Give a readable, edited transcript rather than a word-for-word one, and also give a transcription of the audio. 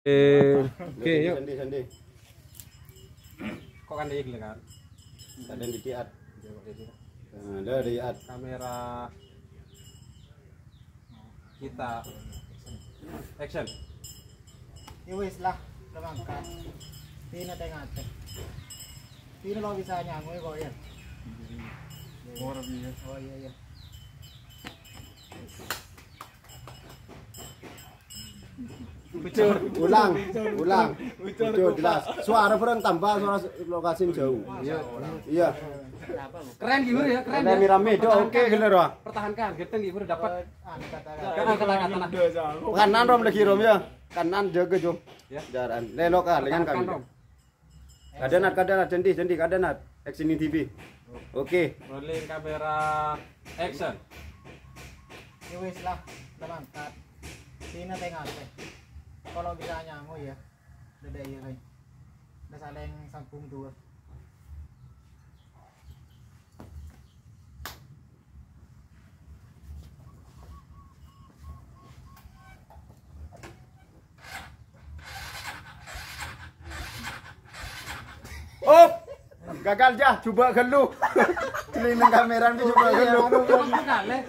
Oke, yuk. Sandi. Kok kan diik kan? Ada di diat. Ada di diat. Kamera kita action. Ya wis lah, mangkat. Pino tengate. Pino lo bisa nyangoy kok ya. Oh iya. Ulang. Ucur jelas. Suara perang tambah suara lokasi jauh. Iya. Keren gitu ya, keren Ada ya. mirame do oke geler wah. Pertahankan, geteng gitu dapat. Kata-kata. Kanan rom lagi rom ya. Kanan jaga jo. Ya. Jaran. Lelok ah dengan kami. Kadanat cendi kadanat. Action TV. Oke. Rolling kamera action. Ya wis lah, mangkat. Pino tengate. Kalau bisa nyangoy ya. Udah iya kan. Udah saling sambung dua. Op. Gagal jah, coba gelu. Celina kamera ini coba gelu. Bukan, Le.